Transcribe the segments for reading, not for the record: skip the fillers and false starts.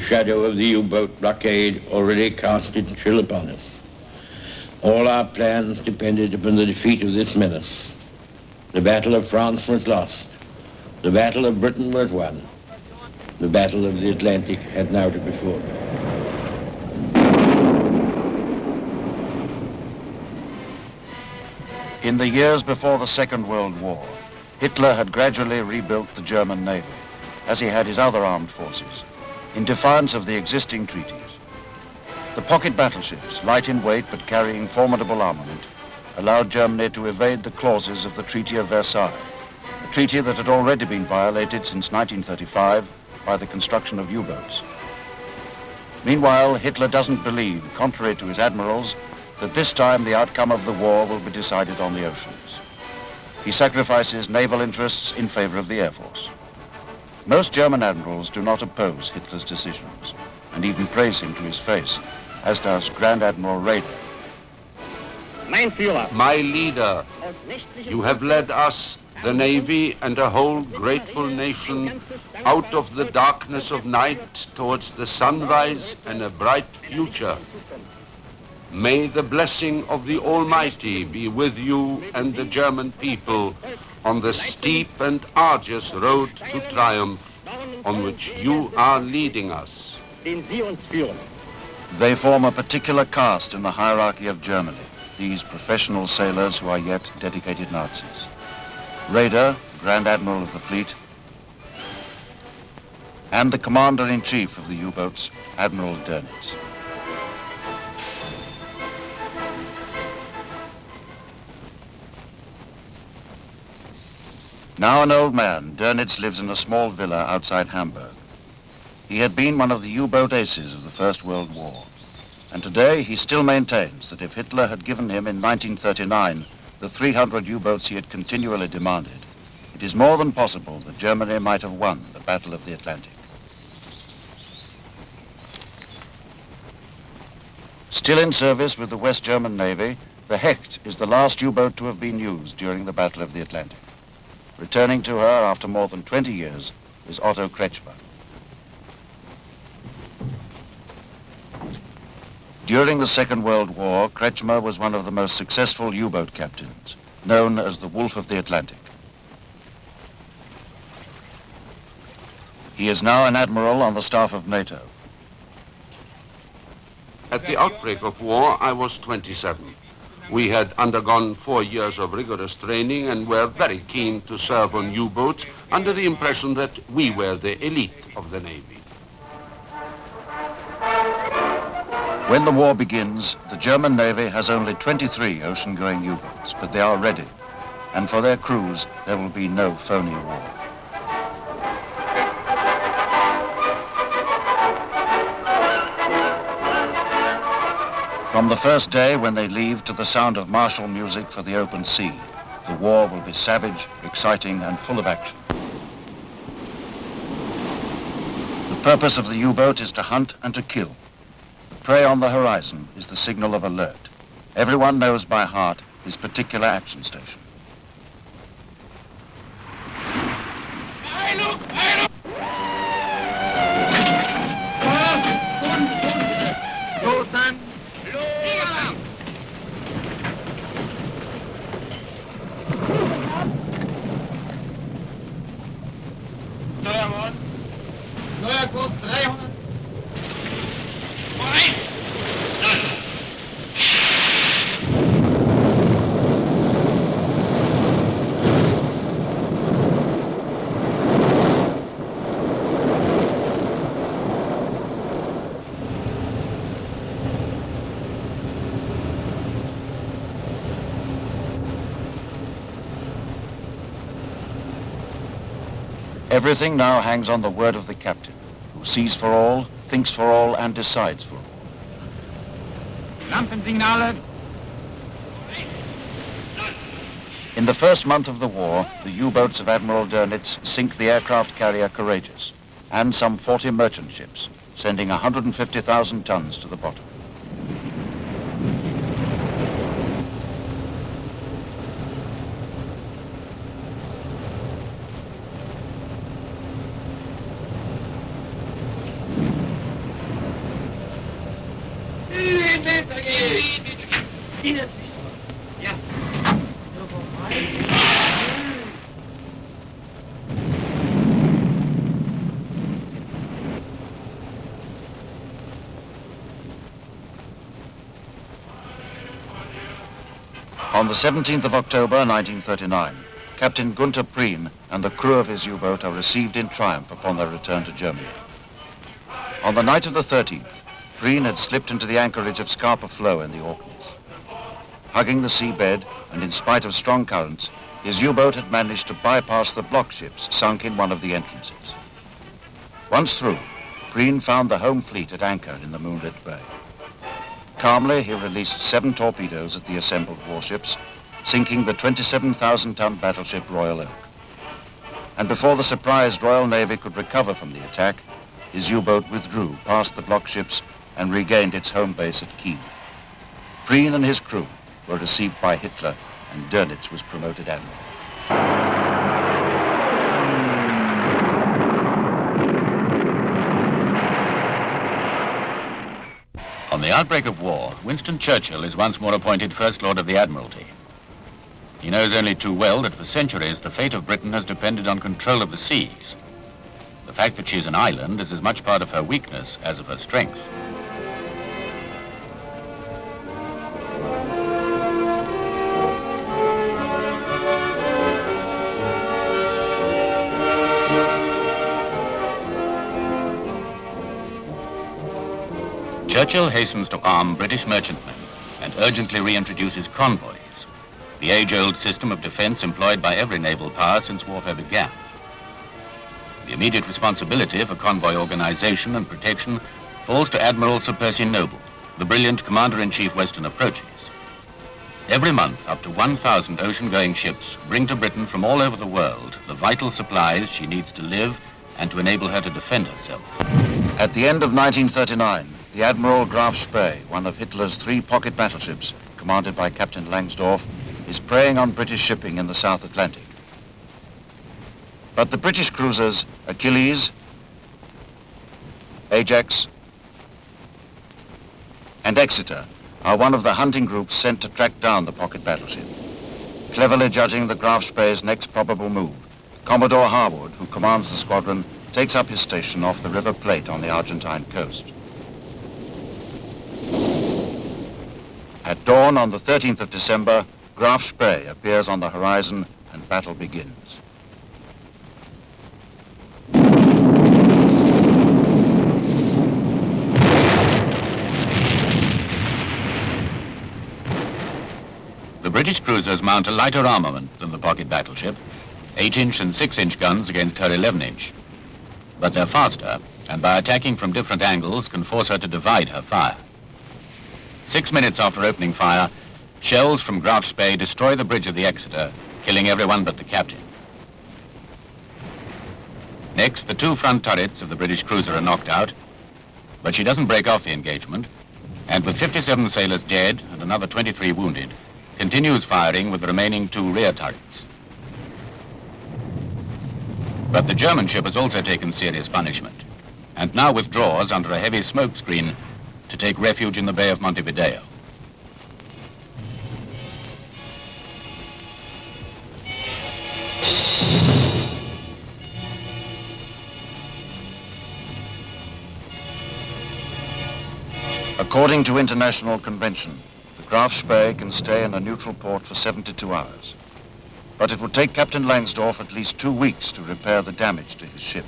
shadow of the U-boat blockade already cast its chill upon us. All our plans depended upon the defeat of this menace. The Battle of France was lost. The Battle of Britain was won. The Battle of the Atlantic had now to be fought. In the years before the Second World War, Hitler had gradually rebuilt the German Navy, as he had his other armed forces, in defiance of the existing treaties. The pocket battleships, light in weight but carrying formidable armament, allowed Germany to evade the clauses of the Treaty of Versailles, a treaty that had already been violated since 1935 by the construction of U-boats. Meanwhile, Hitler doesn't believe, contrary to his admirals, that this time the outcome of the war will be decided on the oceans. He sacrifices naval interests in favor of the Air Force. Most German admirals do not oppose Hitler's decisions and even praise him to his face, as does Grand Admiral Raeder. My leader, you have led us, the Navy, and a whole grateful nation out of the darkness of night towards the sunrise and a bright future. May the blessing of the Almighty be with you and the German people on the steep and arduous road to triumph on which you are leading us. They form a particular caste in the hierarchy of Germany, these professional sailors who are yet dedicated Nazis. Raeder, Grand Admiral of the fleet, and the Commander-in-Chief of the U-boats, Admiral Dönitz. Now an old man, Dönitz lives in a small villa outside Hamburg. He had been one of the U-boat aces of the First World War, and today he still maintains that if Hitler had given him in 1939 the 300 U-boats he had continually demanded, it is more than possible that Germany might have won the Battle of the Atlantic. Still in service with the West German Navy, the Hecht is the last U-boat to have been used during the Battle of the Atlantic. Returning to her after more than 20 years is Otto Kretschmer. During the Second World War, Kretschmer was one of the most successful U-boat captains, known as the Wolf of the Atlantic. He is now an admiral on the staff of NATO. At the outbreak of war, I was 27. We had undergone 4 years of rigorous training and were very keen to serve on U-boats under the impression that we were the elite of the Navy. When the war begins, the German Navy has only 23 ocean-going U-boats, but they are ready. And for their crews, there will be no phony war. From the first day when they leave to the sound of martial music for the open sea, the war will be savage, exciting, and full of action. The purpose of the U-boat is to hunt and to kill. The prey on the horizon is the signal of alert. Everyone knows by heart his particular action station. Everything now hangs on the word of the captain, who sees for all, thinks for all, and decides for all. Lampensignale. In the first month of the war, the U-boats of Admiral Dönitz sink the aircraft carrier Courageous and some 40 merchant ships, sending 150,000 tons to the bottom. On the 17th of October, 1939, Captain Gunther Prien and the crew of his U-boat are received in triumph upon their return to Germany. On the night of the 13th, Prien had slipped into the anchorage of Scapa Flow in the Orkneys. Hugging the seabed, and in spite of strong currents, his U-boat had managed to bypass the block ships sunk in one of the entrances. Once through, Prien found the home fleet at anchor in the moonlit bay. Calmly, he released 7 torpedoes at the assembled warships, sinking the 27,000-ton battleship Royal Oak. And before the surprised Royal Navy could recover from the attack, his U-boat withdrew past the block ships and regained its home base at Kiel. Prien and his crew were received by Hitler, and Dönitz was promoted admiral. On the outbreak of war, Winston Churchill is once more appointed First Lord of the Admiralty. He knows only too well that for centuries the fate of Britain has depended on control of the seas. The fact that she is an island is as much part of her weakness as of her strength. Churchill hastens to arm British merchantmen and urgently reintroduces convoys, the age-old system of defense employed by every naval power since warfare began. The immediate responsibility for convoy organization and protection falls to Admiral Sir Percy Noble, the brilliant Commander-in-Chief Western Approaches. Every month, up to 1,000 ocean-going ships bring to Britain from all over the world the vital supplies she needs to live and to enable her to defend herself. At the end of 1939, the Admiral Graf Spee, one of Hitler's 3 pocket battleships, commanded by Captain Langsdorff, is preying on British shipping in the South Atlantic. But the British cruisers Achilles, Ajax, and Exeter are one of the hunting groups sent to track down the pocket battleship. Cleverly judging the Graf Spee's next probable move, Commodore Harwood, who commands the squadron, takes up his station off the River Plate on the Argentine coast. At dawn on the 13th of December, Graf Spee appears on the horizon and battle begins. The British cruisers mount a lighter armament than the pocket battleship, 8-inch and 6-inch guns against her 11-inch. But they're faster, and by attacking from different angles can force her to divide her fire. 6 minutes after opening fire, shells from Graf Spee destroy the bridge of the Exeter, killing everyone but the captain. Next, the 2 front turrets of the British cruiser are knocked out, but she doesn't break off the engagement, and with 57 sailors dead and another 23 wounded, continues firing with the remaining 2 rear turrets. But the German ship has also taken serious punishment, and now withdraws under a heavy smoke screen to take refuge in the Bay of Montevideo. According to international convention, the Graf Spee can stay in a neutral port for 72 hours. But it would take Captain Langsdorff at least 2 weeks to repair the damage to his ship.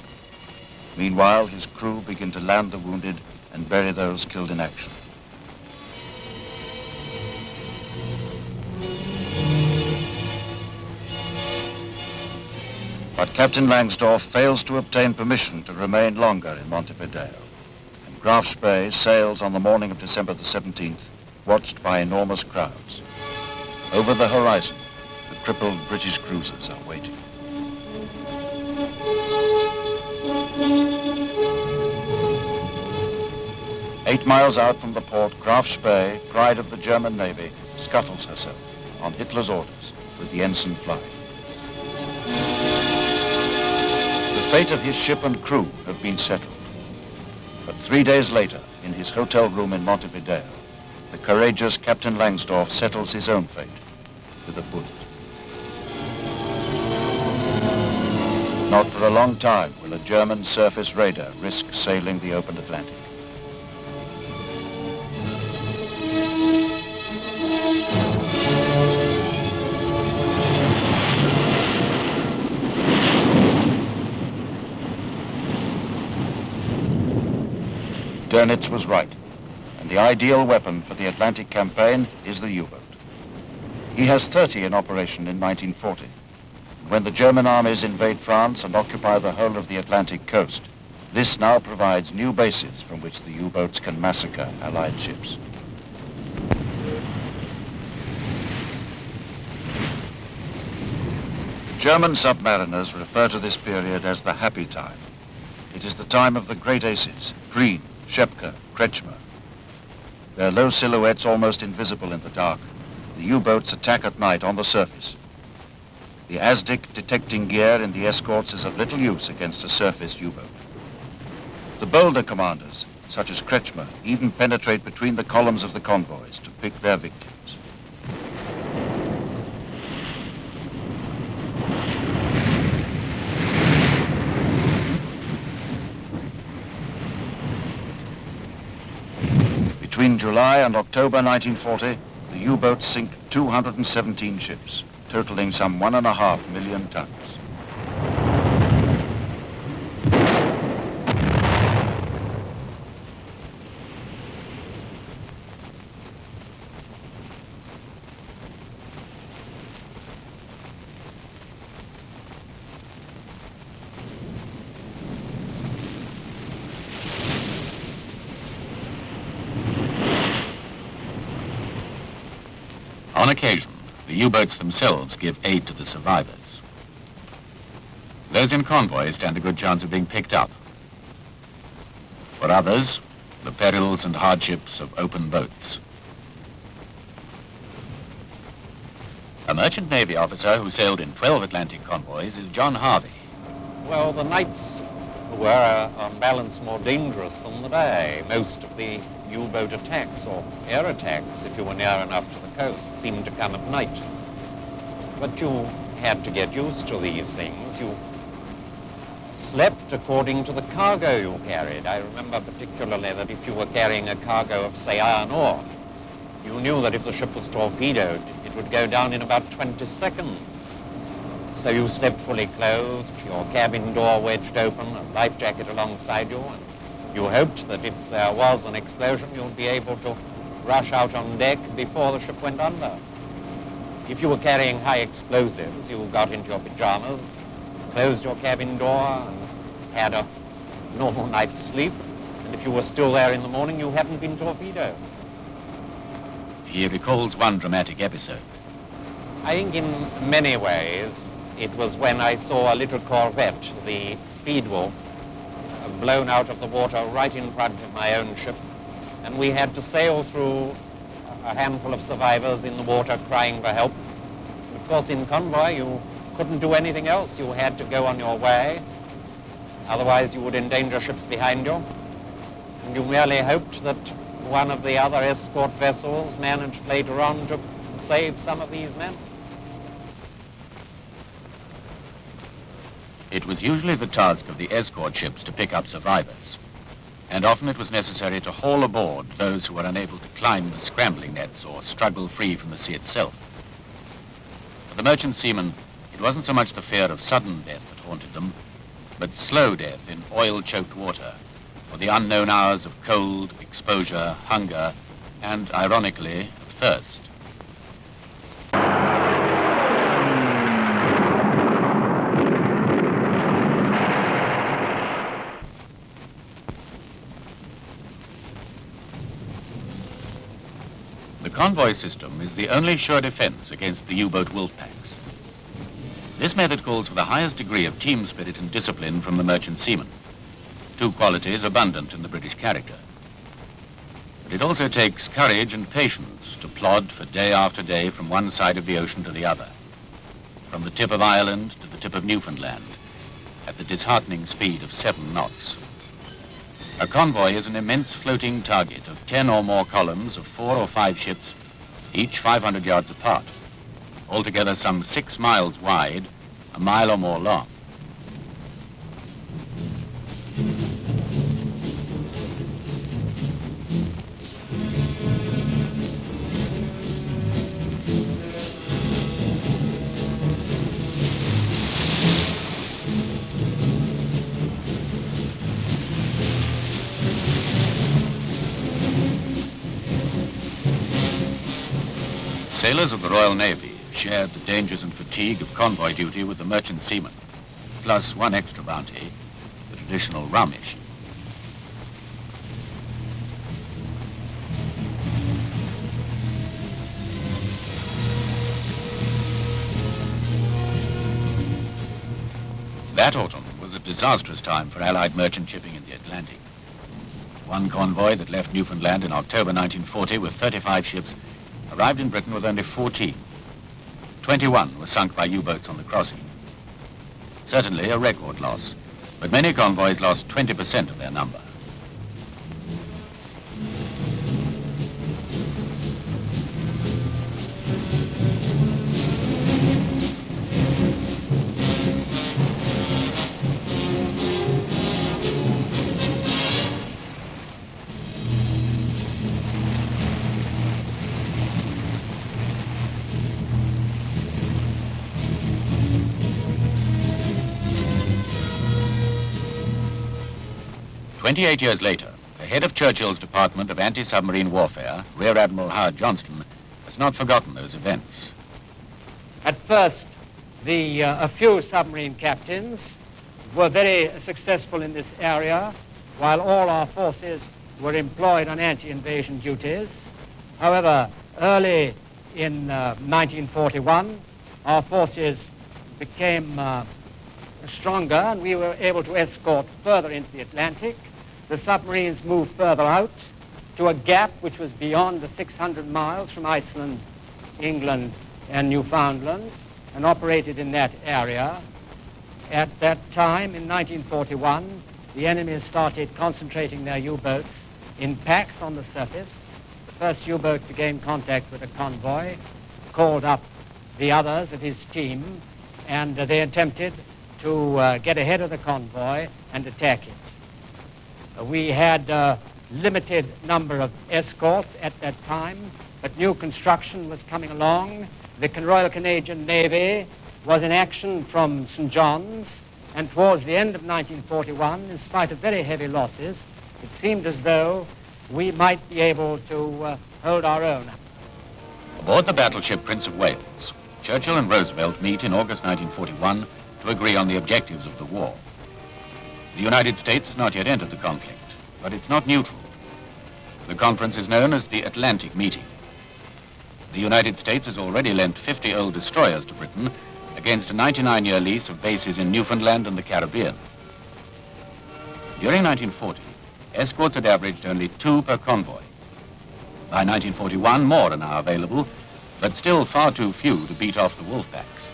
Meanwhile, his crew begin to land the wounded and bury those killed in action. But Captain Langsdorff fails to obtain permission to remain longer in Montevideo, and Graf Spee sails on the morning of December the 17th, watched by enormous crowds. Over the horizon, the crippled British cruisers are waiting. Eight miles out from the port, Graf Spee, pride of the German Navy, scuttles herself on Hitler's orders with the ensign flying. The fate of his ship and crew have been settled. But 3 days later, in his hotel room in Montevideo, the courageous Captain Langsdorff settles his own fate with a bullet. Not for a long time will a German surface raider risk sailing the open Atlantic. Dönitz was right, and the ideal weapon for the Atlantic campaign is the U-boat. He has 30 in operation in 1940. When the German armies invade France and occupy the whole of the Atlantic coast, this now provides new bases from which the U-boats can massacre Allied ships. German submariners refer to this period as the happy time. It is the time of the great aces, Prien, Schepke, Kretschmer. Their low silhouettes almost invisible in the dark, the U-boats attack at night on the surface. The ASDIC detecting gear in the escorts is of little use against a surface U-boat. The bolder commanders, such as Kretschmer, even penetrate between the columns of the convoys to pick their victims. Between July and October 1940, the U-boats sink 217 ships, totaling some 1.5 million tons. On occasion, the U-boats themselves give aid to the survivors. Those in convoy stand a good chance of being picked up. For others, the perils and hardships of open boats. A merchant Navy officer who sailed in 12 Atlantic convoys is John Harvey. Well, the nights were on balance more dangerous than the day. Most of the U-boat attacks or air attacks, if you were near enough to the coast, seemed to come at night. But you had to get used to these things. You slept according to the cargo you carried. I remember particularly that if you were carrying a cargo of, say, iron ore, you knew that if the ship was torpedoed, it would go down in about 20 seconds. So you slept fully clothed, your cabin door wedged open, a life jacket alongside you, and you hoped that if there was an explosion, you'd be able to rush out on deck before the ship went under. If you were carrying high explosives, you got into your pajamas, closed your cabin door, and had a normal night's sleep. And if you were still there in the morning, you hadn't been torpedoed. He recalls one dramatic episode. I think in many ways, it was when I saw a little corvette, the Speedwell, blown out of the water right in front of my own ship, and we had to sail through a handful of survivors in the water crying for help. And of course, in convoy, you couldn't do anything else. You had to go on your way. Otherwise, you would endanger ships behind you. And you merely hoped that one of the other escort vessels managed later on to save some of these men. It was usually the task of the escort ships to pick up survivors, and often it was necessary to haul aboard those who were unable to climb the scrambling nets or struggle free from the sea itself. For the merchant seamen, it wasn't so much the fear of sudden death that haunted them, but slow death in oil-choked water, or the unknown hours of cold, exposure, hunger, and, ironically, thirst. The convoy system is the only sure defense against the U-boat wolf packs. This method calls for the highest degree of team spirit and discipline from the merchant seaman, two qualities abundant in the British character. But it also takes courage and patience to plod for day after day from one side of the ocean to the other, from the tip of Ireland to the tip of Newfoundland, at the disheartening speed of 7 knots. A convoy is an immense floating target of 10 or more columns of 4 or 5 ships, each 500 yards apart, altogether some 6 miles wide, a mile or more long. Sailors of the Royal Navy shared the dangers and fatigue of convoy duty with the merchant seamen, plus one extra bounty, the traditional rum issue. That autumn was a disastrous time for Allied merchant shipping in the Atlantic. One convoy that left Newfoundland in October 1940 with 35 ships arrived in Britain with only 14. 21 were sunk by U-boats on the crossing. Certainly a record loss, but many convoys lost 20% of their number. "28 years later, the head of Churchill's Department of Anti-Submarine Warfare, Rear Admiral Howard Johnston, has not forgotten those events. At first, a few submarine captains were very successful in this area, while all our forces were employed on anti-invasion duties. However, early in 1941, our forces became stronger, and we were able to escort further into the Atlantic. The submarines moved further out to a gap which was beyond the 600 miles from Iceland, England, and Newfoundland, and operated in that area. At that time, in 1941, the enemy started concentrating their U-boats in packs on the surface. The first U-boat to gain contact with a convoy called up the others of his team, and they attempted to get ahead of the convoy and attack it. We had a limited number of escorts at that time, but new construction was coming along. The Royal Canadian Navy was in action from St. John's, and towards the end of 1941, in spite of very heavy losses, it seemed as though we might be able to hold our own. Aboard the battleship Prince of Wales, Churchill and Roosevelt meet in August 1941 to agree on the objectives of the war. The United States has not yet entered the conflict, but it's not neutral. The conference is known as the Atlantic Meeting. The United States has already lent 50 old destroyers to Britain against a 99-year lease of bases in Newfoundland and the Caribbean. During 1940, escorts had averaged only 2 per convoy. By 1941, more are now available, but still far too few to beat off the wolf packs.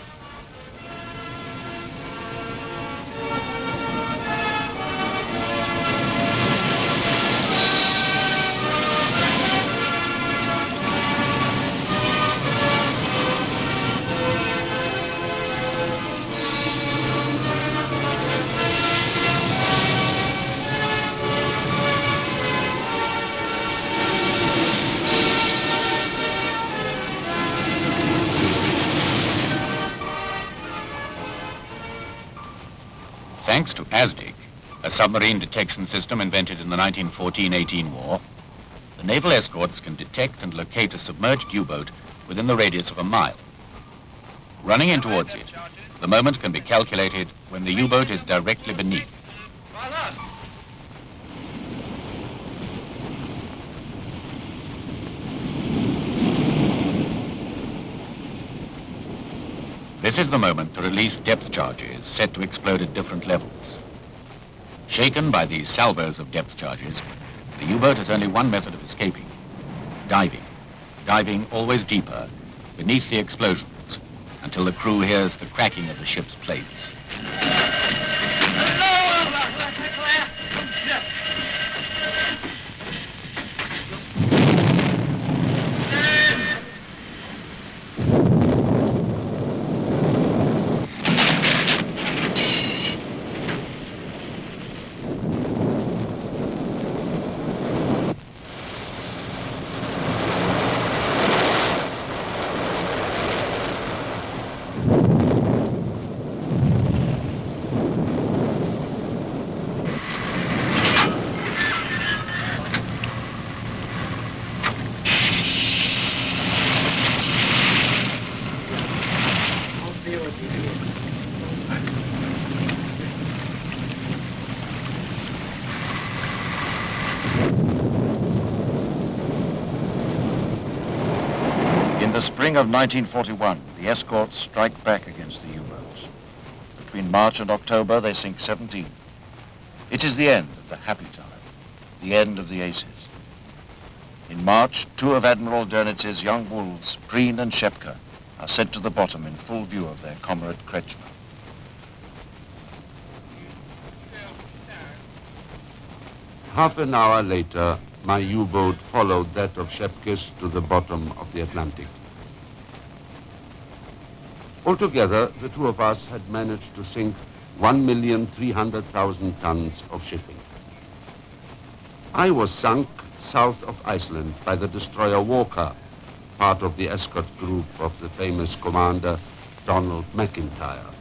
Thanks to ASDIC, a submarine detection system invented in the 1914-18 war, the naval escorts can detect and locate a submerged U-boat within the radius of a mile. Running in towards it, the moment can be calculated when the U-boat is directly beneath. This is the moment to release depth charges set to explode at different levels. Shaken by these salvos of depth charges, the U-boat has only one method of escaping: diving. Diving always deeper, beneath the explosions, until the crew hears the cracking of the ship's plates. the spring of 1941, the escorts strike back against the U-boats. Between March and October, they sink 17. It is the end of the happy time, the end of the aces. In March, 2 of Admiral Dönitz's young wolves, Preen and Schepke, are sent to the bottom in full view of their comrade Kretschmer. Half an hour later, my U-boat followed that of Schepke's to the bottom of the Atlantic. Altogether, the 2 of us had managed to sink 1,300,000 tons of shipping. I was sunk south of Iceland by the destroyer Walker, part of the escort group of the famous commander Donald McIntyre.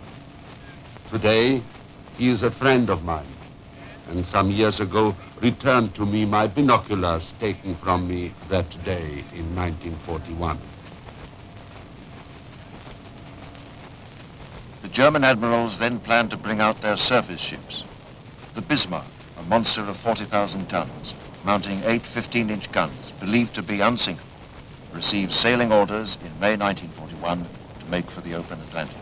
Today, he is a friend of mine, and some years ago returned to me my binoculars taken from me that day in 1941. The German admirals then planned to bring out their surface ships. The Bismarck, a monster of 40,000 tons, mounting 8 15-inch guns, believed to be unsinkable, received sailing orders in May 1941 to make for the open Atlantic.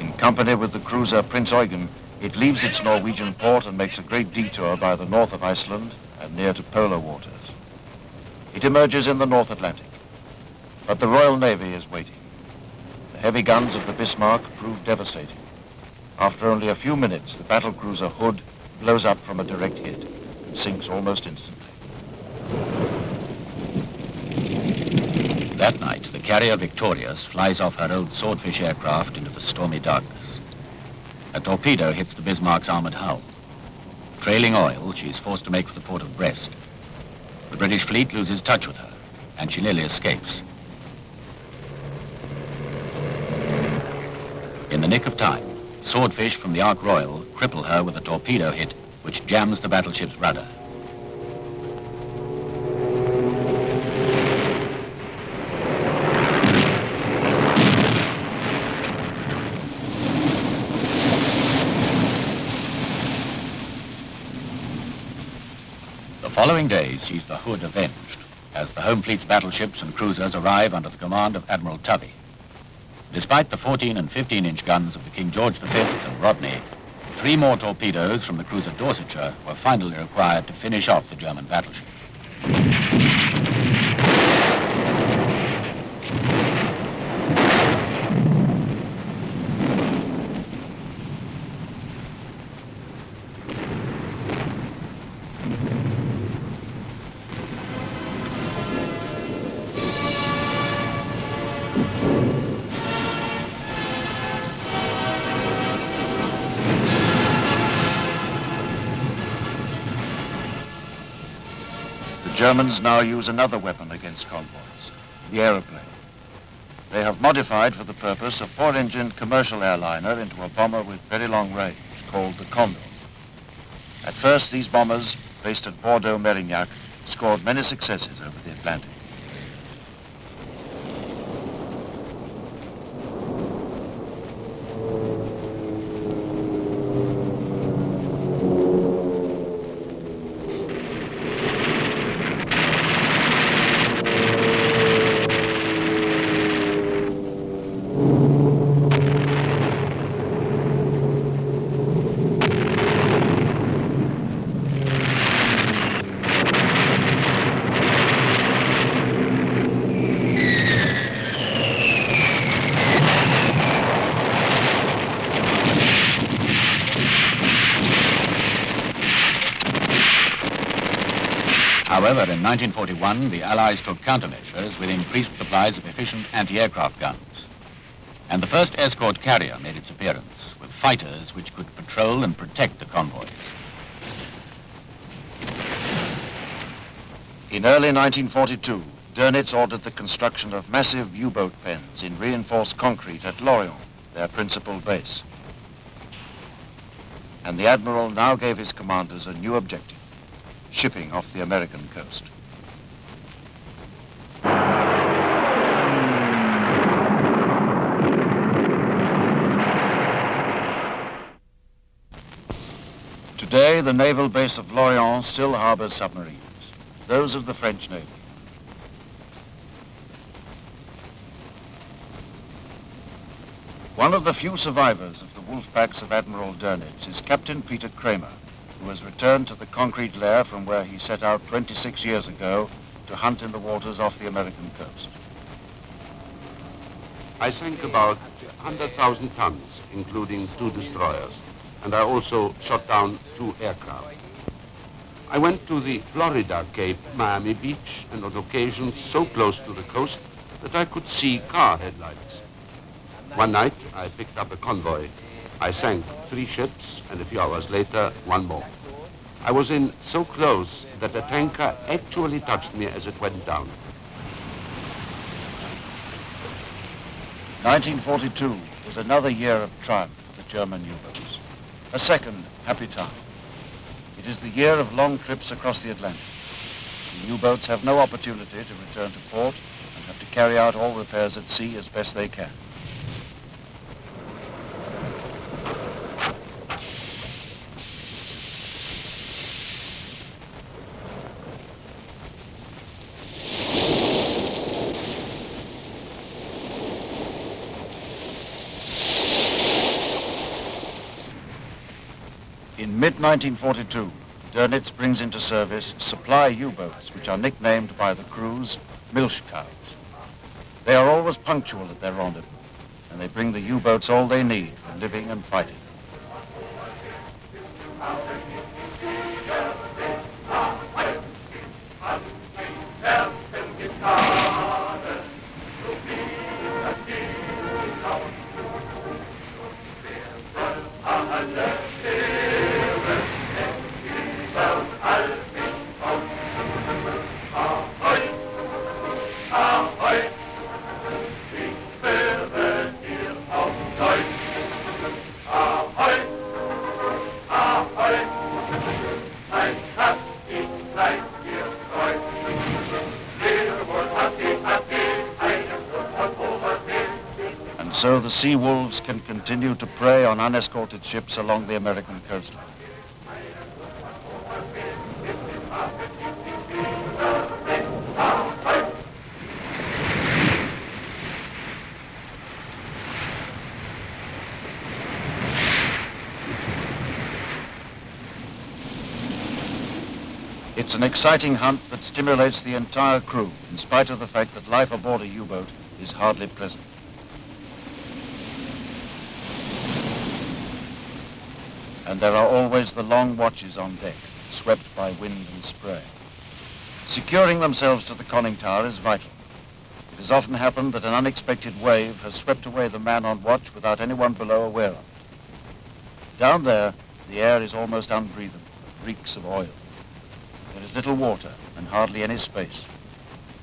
In company with the cruiser Prince Eugen, it leaves its Norwegian port and makes a great detour by the north of Iceland and near to polar waters. It emerges in the North Atlantic, but the Royal Navy is waiting. The heavy guns of the Bismarck prove devastating. After only a few minutes, the battlecruiser Hood blows up from a direct hit and sinks almost instantly. That night, the carrier Victorious flies off her old Swordfish aircraft into the stormy darkness. A torpedo hits the Bismarck's armored hull. Trailing oil, she is forced to make for the port of Brest. The British fleet loses touch with her, and she nearly escapes. In the nick of time, Swordfish from the Ark Royal cripple her with a torpedo hit which jams the battleship's rudder. The following day sees the Hood avenged, as the home fleet's battleships and cruisers arrive under the command of Admiral Tubby. Despite the 14 and 15-inch guns of the King George V and Rodney, 3 more torpedoes from the cruiser Dorsetshire were finally required to finish off the German battleship. The Germans now use another weapon against convoys, the aeroplane. They have modified for the purpose a 4-engined commercial airliner into a bomber with very long range called the Condor. At first, these bombers, based at Bordeaux-Mérignac, scored many successes over the Atlantic. However, in 1941, the Allies took countermeasures with increased supplies of efficient anti-aircraft guns. And the first escort carrier made its appearance, with fighters which could patrol and protect the convoys. In early 1942, Dönitz ordered the construction of massive U-boat pens in reinforced concrete at Lorient, their principal base. And the Admiral now gave his commanders a new objective: shipping off the American coast. Today, the naval base of Lorient still harbors submarines, those of the French Navy. One of the few survivors of the wolf packs of Admiral Dönitz is Captain Peter Kramer, who has returned to the concrete lair from where he set out 26 years ago to hunt in the waters off the American coast. I sank about 100,000 tons, including 2 destroyers, and I also shot down 2 aircraft. I went to the Florida Cape, Miami Beach, and on occasions so close to the coast that I could see car headlights. One night, I picked up a convoy. I sank 3 ships, and a few hours later, 1 more. I was in so close that a tanker actually touched me as it went down. 1942 was another year of triumph for the German U-boats. A second happy time. It is the year of long trips across the Atlantic. The U-boats have no opportunity to return to port and have to carry out all repairs at sea as best they can. In mid-1942, Dönitz brings into service supply U-boats, which are nicknamed by the crews milch cows. They are always punctual at their rendezvous, and they bring the U-boats all they need for living and fighting. So the sea wolves can continue to prey on unescorted ships along the American coastline. It's an exciting hunt that stimulates the entire crew, in spite of the fact that life aboard a U-boat is hardly pleasant. And there are always the long watches on deck, swept by wind and spray. Securing themselves to the conning tower is vital. It has often happened that an unexpected wave has swept away the man on watch without anyone below aware of it. Down there, the air is almost unbreathable, reeks of oil. There is little water and hardly any space.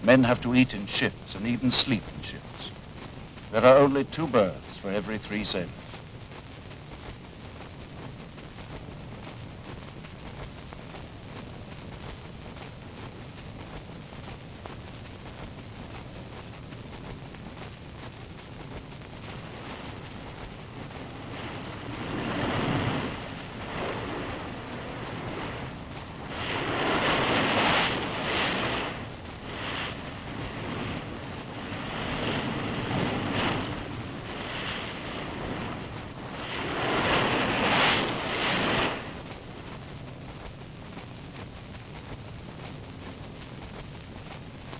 Men have to eat in shifts and even sleep in shifts. There are only 2 berths for every 3 sailors.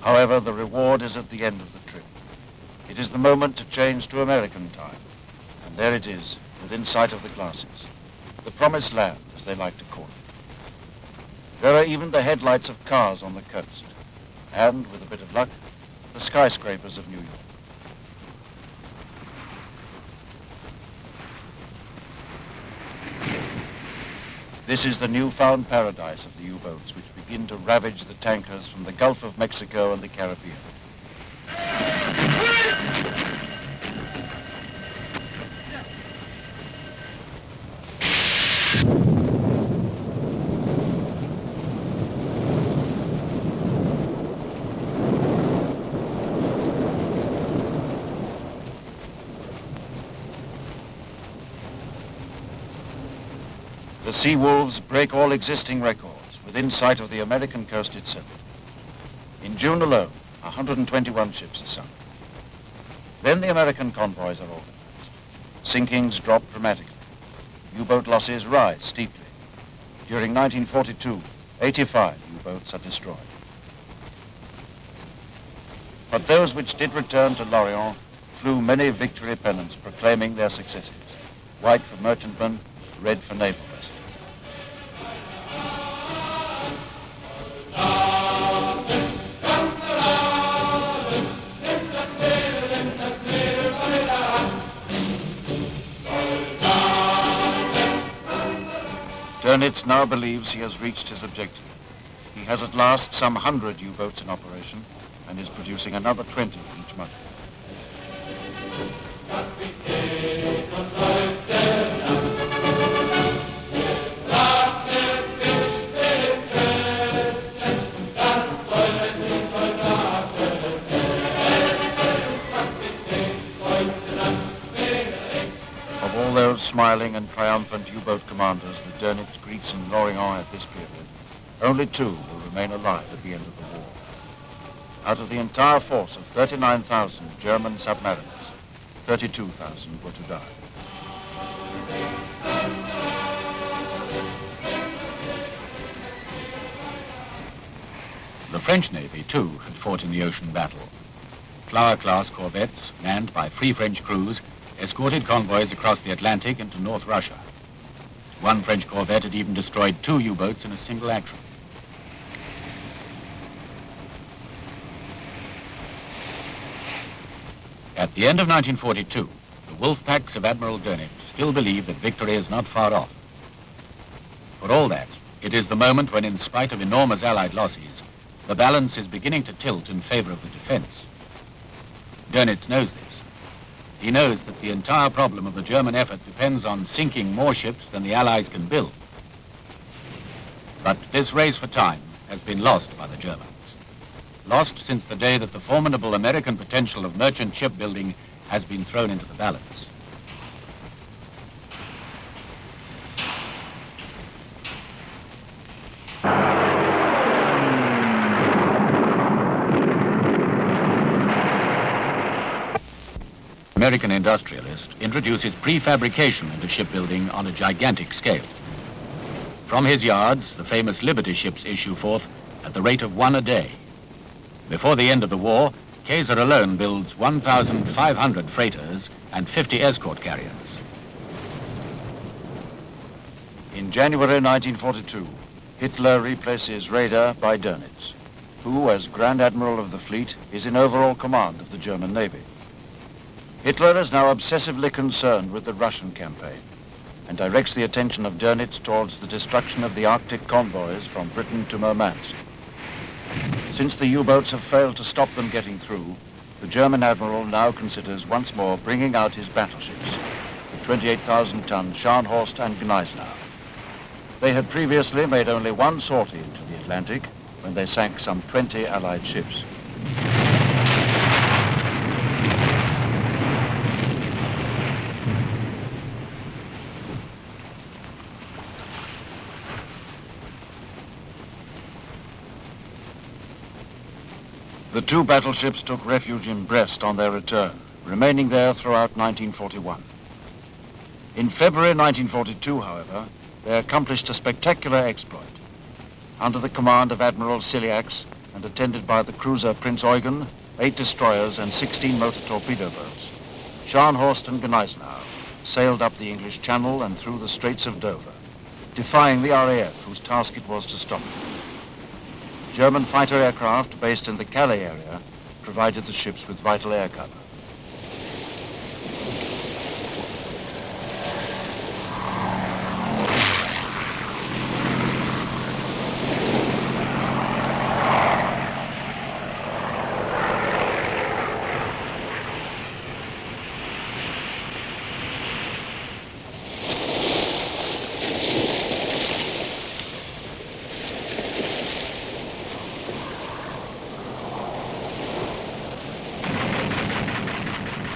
However, the reward is at the end of the trip. It is the moment to change to American time. And there it is, within sight of the glasses. The promised land, as they like to call it. There are even the headlights of cars on the coast. And, with a bit of luck, the skyscrapers of New York. This is the newfound paradise of the U-boats, which begin to ravage the tankers from the Gulf of Mexico and the Caribbean. The sea wolves break all existing records within sight of the American coast itself. In June alone, 121 ships are sunk. Then the American convoys are organized. Sinkings drop dramatically. U-boat losses rise steeply. During 1942, 85 U-boats are destroyed. But those which did return to Lorient flew many victory pennants proclaiming their successes. White for merchantmen, red for naval vessels. Dönitz now believes he has reached his objective. He has at last some 100 U-boats in operation and is producing another 20 each month. Of all those smiling and triumphant U-boat commanders that Dönitz greets in Lorient at this period, only 2 will remain alive at the end of the war. Out of the entire force of 39,000 German submariners, 32,000 were to die. The French Navy, too, had fought in the ocean battle. Flower-class corvettes, manned by Free French crews, escorted convoys across the Atlantic into North Russia. One French corvette had even destroyed 2 U-boats in a single action. At the end of 1942, the wolf packs of Admiral Dönitz still believe that victory is not far off. For all that, it is the moment when, in spite of enormous Allied losses, the balance is beginning to tilt in favor of the defense. Dönitz knows this. He knows that the entire problem of the German effort depends on sinking more ships than the Allies can build. But this race for time has been lost by the Germans. Lost since the day that the formidable American potential of merchant shipbuilding has been thrown into the balance. American industrialist introduces prefabrication into shipbuilding on a gigantic scale. From his yards, the famous Liberty ships issue forth at the rate of 1 a day. Before the end of the war, Kaiser alone builds 1,500 freighters and 50 escort carriers. In January 1942, Hitler replaces Raeder by Dönitz, who, as Grand Admiral of the fleet, is in overall command of the German Navy. Hitler is now obsessively concerned with the Russian campaign and directs the attention of Dönitz towards the destruction of the Arctic convoys from Britain to Murmansk. Since the U-boats have failed to stop them getting through, the German admiral now considers once more bringing out his battleships, the 28,000-ton Scharnhorst and Gneisenau. They had previously made only one sortie into the Atlantic when they sank some 20 Allied ships. The 2 battleships took refuge in Brest on their return, remaining there throughout 1941. In February 1942, however, they accomplished a spectacular exploit. Under the command of Admiral Ciliax and attended by the cruiser Prince Eugen, 8 destroyers and 16 motor torpedo boats, Scharnhorst and Gneisenau sailed up the English Channel and through the Straits of Dover, defying the RAF, whose task it was to stop them. German fighter aircraft based in the Calais area provided the ships with vital air cover.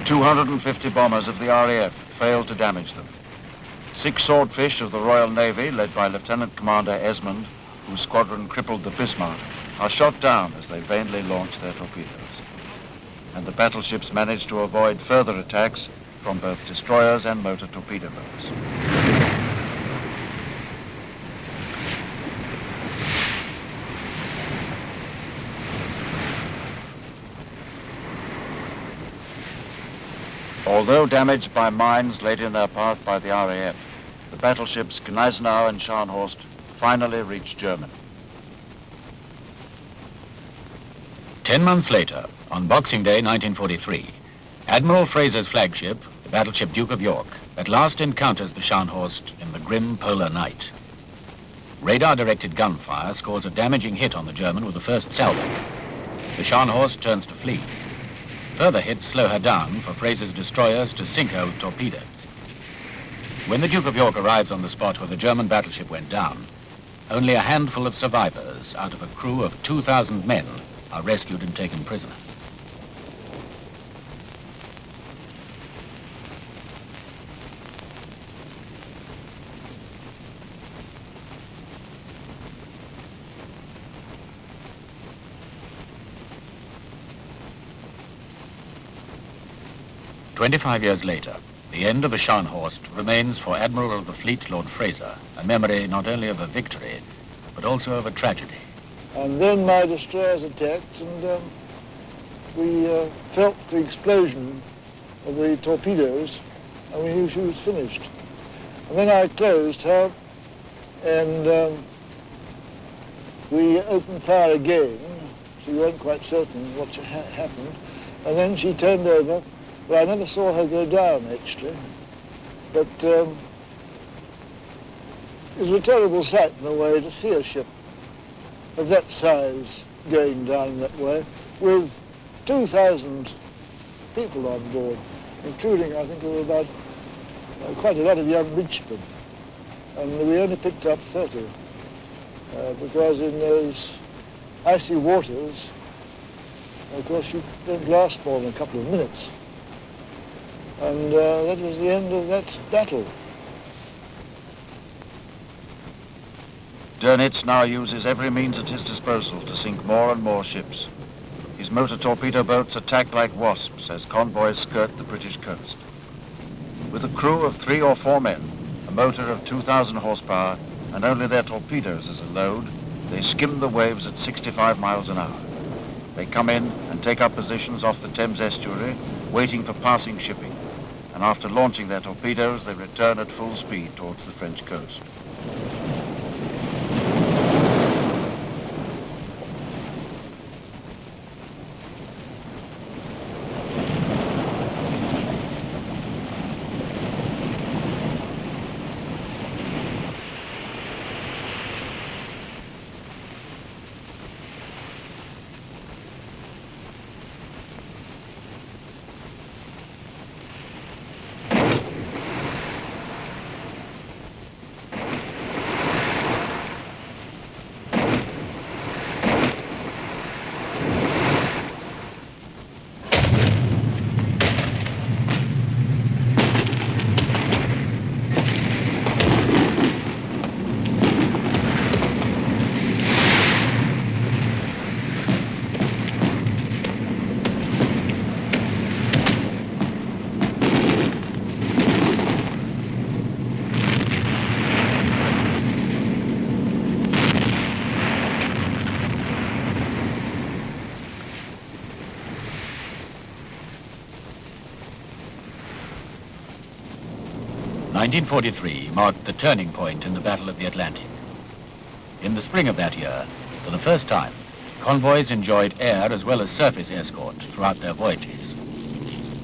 .250 bombers of the RAF failed to damage them. 6 swordfish of the Royal Navy, led by Lieutenant Commander Esmond, whose squadron crippled the Bismarck, are shot down as they vainly launch their torpedoes. And the battleships manage to avoid further attacks from both destroyers and motor torpedo boats. Although damaged by mines laid in their path by the RAF, the battleships Gneisenau and Scharnhorst finally reached Germany. 10 months later, on Boxing Day 1943, Admiral Fraser's flagship, the battleship Duke of York, at last encounters the Scharnhorst in the grim polar night. Radar-directed gunfire scores a damaging hit on the German with the first salvo. The Scharnhorst turns to flee. Further hits slow her down for Fraser's destroyers to sink her with torpedoes. When the Duke of York arrives on the spot where the German battleship went down, only a handful of survivors out of a crew of 2,000 men are rescued and taken prisoner. "25 years later, the end of the Scharnhorst remains for Admiral of the Fleet, Lord Fraser, a memory not only of a victory, but also of a tragedy. And then my destroyers attacked, and we felt the explosion of the torpedoes, and we knew she was finished. And then I closed her, and we opened fire again, so we weren't quite certain what happened. And then she turned over. Well, I never saw her go down, actually, but it was a terrible sight in a way to see a ship of that size going down that way with 2,000 people on board, including, I think, there were about quite a lot of young midshipmen, and we only picked up 30 because in those icy waters, of course, you don't last more than a couple of minutes. And that was the end of that battle. Dönitz now uses every means at his disposal to sink more and more ships. His motor torpedo boats attack like wasps as convoys skirt the British coast. With a crew of 3 or 4 men, a motor of 2,000 horsepower, and only their torpedoes as a load, they skim the waves at 65 miles an hour. They come in and take up positions off the Thames estuary, waiting for passing shipping. And after launching their torpedoes, they return at full speed towards the French coast. "1943 marked the turning point in the Battle of the Atlantic. In the spring of that year, for the first time, convoys enjoyed air as well as surface escort throughout their voyages.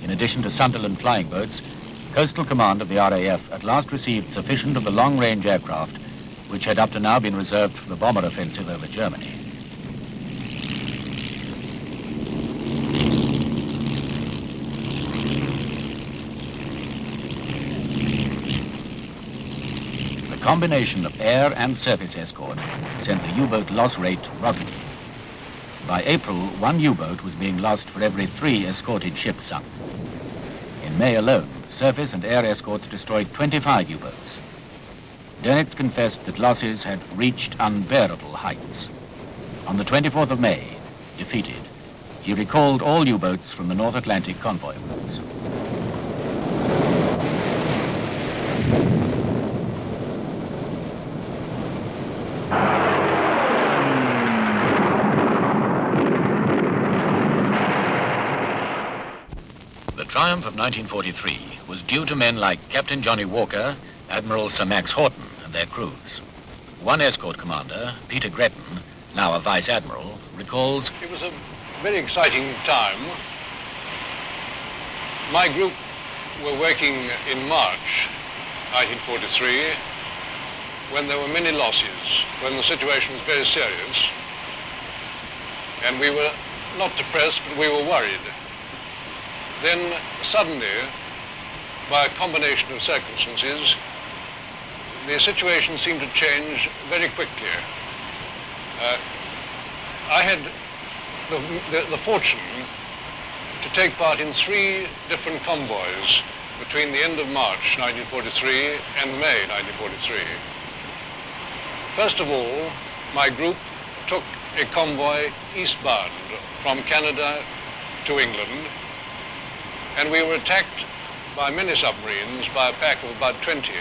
In addition to Sunderland flying boats, Coastal Command of the RAF at last received sufficient of the long-range aircraft which had up to now been reserved for the bomber offensive over Germany. The combination of air and surface escort sent the U-boat loss rate rocketing. By April, 1 U-boat was being lost for every 3 escorted ships sunk. In May alone, surface and air escorts destroyed 25 U-boats. Dönitz confessed that losses had reached unbearable heights. On the 24th of May, defeated, he recalled all U-boats from the North Atlantic convoy routes. The triumph of 1943 was due to men like Captain Johnny Walker, Admiral Sir Max Horton, and their crews. One escort commander, Peter Gretton, now a vice admiral, recalls, "It was a very exciting time. My group were working in March 1943 when there were many losses, when the situation was very serious, and we were not depressed, but we were worried. Then suddenly, by a combination of circumstances, the situation seemed to change very quickly. I had the fortune to take part in 3 different convoys between the end of March 1943 and May 1943. First of all, my group took a convoy eastbound from Canada to England, and we were attacked by many submarines, by a pack of about 20.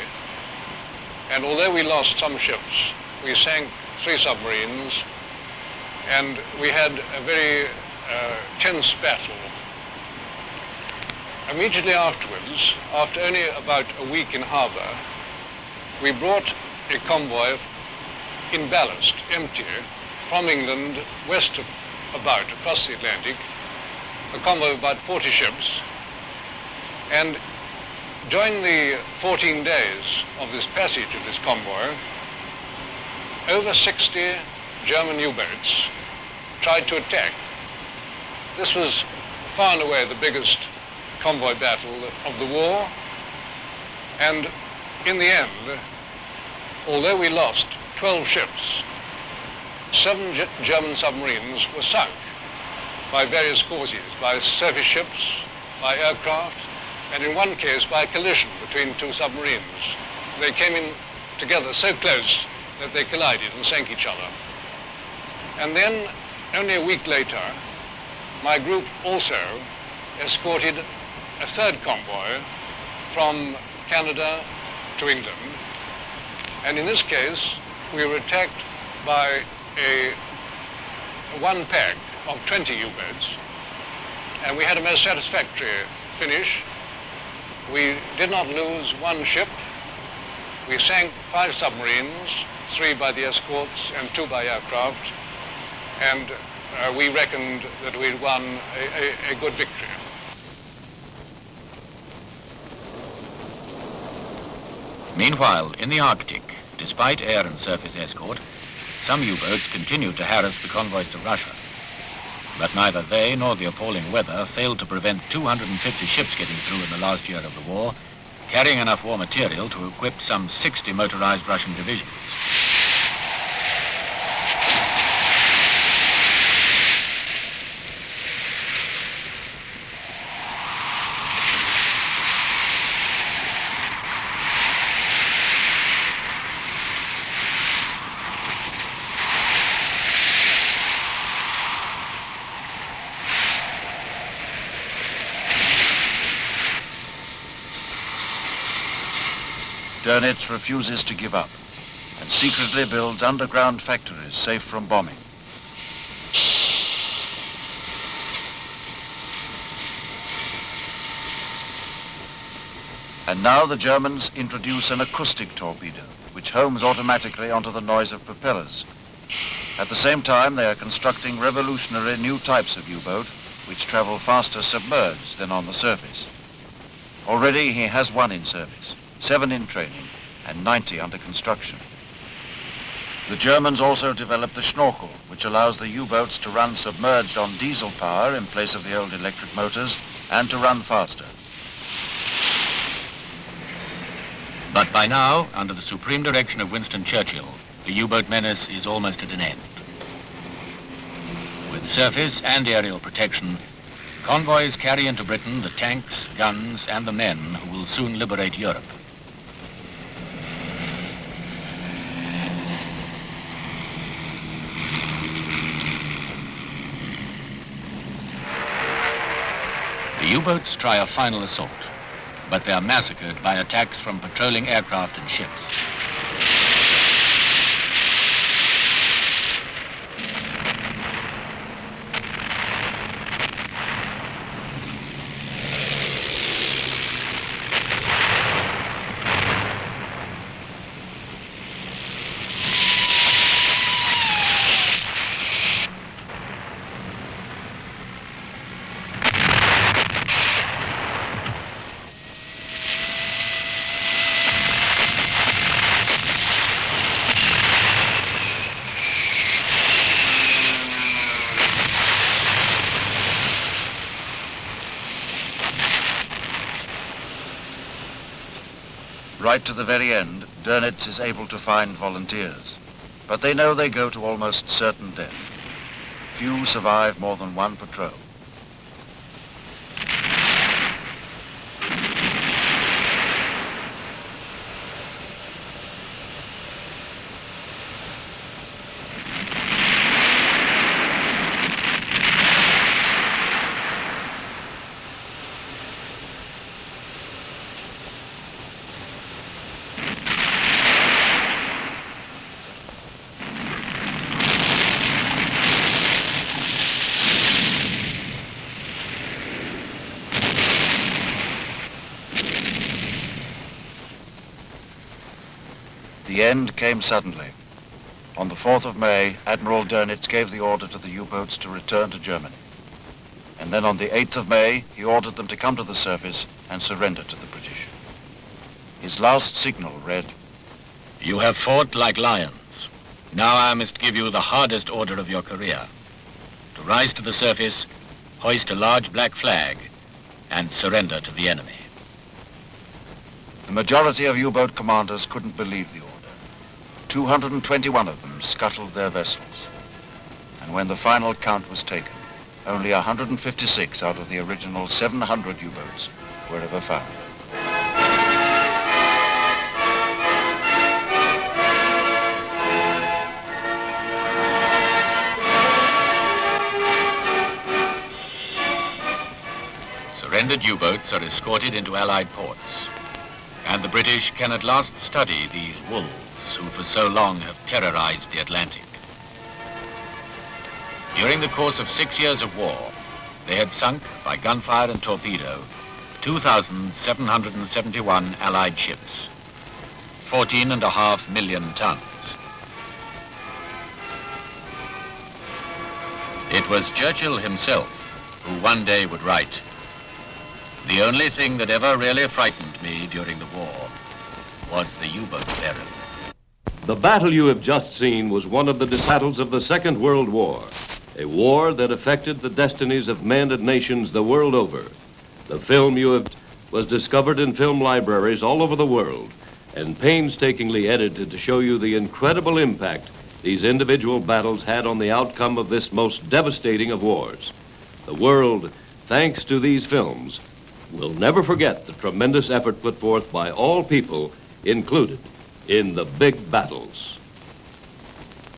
And although we lost some ships, we sank 3 submarines, and we had a very tense battle. Immediately afterwards, after only about a week in harbour, we brought a convoy in ballast, empty, from England west of about, across the Atlantic, a convoy of about 40 ships. And during the 14 days of this passage of this convoy, over 60 German U-boats tried to attack. This was far and away the biggest convoy battle of the war, and in the end, although we lost 12 ships, 7 German submarines were sunk by various causes, by surface ships, by aircraft, and in one case by a collision between 2 submarines. They came in together so close that they collided and sank each other. And then, only a week later, my group also escorted a 3rd convoy from Canada to England. And in this case, we were attacked by one pack of 20 U-boats, and we had a most satisfactory finish. We did not lose 1 ship. We sank 5 submarines, 3 by the escorts and 2 by aircraft, and we reckoned that we'd won a good victory. Meanwhile, in the Arctic, despite air and surface escort, some U-boats continued to harass the convoys to Russia. But neither they nor the appalling weather failed to prevent 250 ships getting through in the last year of the war, carrying enough war material to equip some 60 motorized Russian divisions. Dönitz refuses to give up and secretly builds underground factories safe from bombing. And now the Germans introduce an acoustic torpedo, which homes automatically onto the noise of propellers. At the same time, they are constructing revolutionary new types of U-boat, which travel faster submerged than on the surface. Already he has 1 in service, 7 in training, and 90 under construction. The Germans also developed the Schnorkel, which allows the U-boats to run submerged on diesel power in place of the old electric motors, and to run faster. But by now, under the supreme direction of Winston Churchill, the U-boat menace is almost at an end. With surface and aerial protection, Convoys carry into Britain the tanks, guns, and the men who will soon liberate Europe. The U-boats try a final assault, but they are massacred by attacks from patrolling aircraft and ships. Right to the very end, Dönitz is able to find volunteers. But they know they go to almost certain death. Few survive more than one patrol. The end came suddenly. On the 4th of May, Admiral Dönitz gave the order to the U-boats to return to Germany. And then on the 8th of May, he ordered them to come to the surface and surrender to the British. His last signal read, You have fought like lions. Now I must give you the hardest order of your career. To rise to the surface, hoist a large black flag, and surrender to the enemy. The majority of U-boat commanders couldn't believe the order. 221 of them scuttled their vessels. And when the final count was taken, only 156 out of the original 700 U-boats were ever found. Surrendered U-boats are escorted into Allied ports, and the British can at last study these wolves who for so long have terrorized the Atlantic. During the course of 6 years of war, they had sunk, by gunfire and torpedo, 2,771 Allied ships, 14.5 million tons. It was Churchill himself who one day would write, The only thing that ever really frightened me during the war was the U-boat peril. The battle you have just seen was one of the battles of the Second World War, a war that affected the destinies of men and nations the world over. The film you have was discovered in film libraries all over the world and painstakingly edited to show you the incredible impact these individual battles had on the outcome of this most devastating of wars. The world, thanks to these films, will never forget the tremendous effort put forth by all people included in the big battles.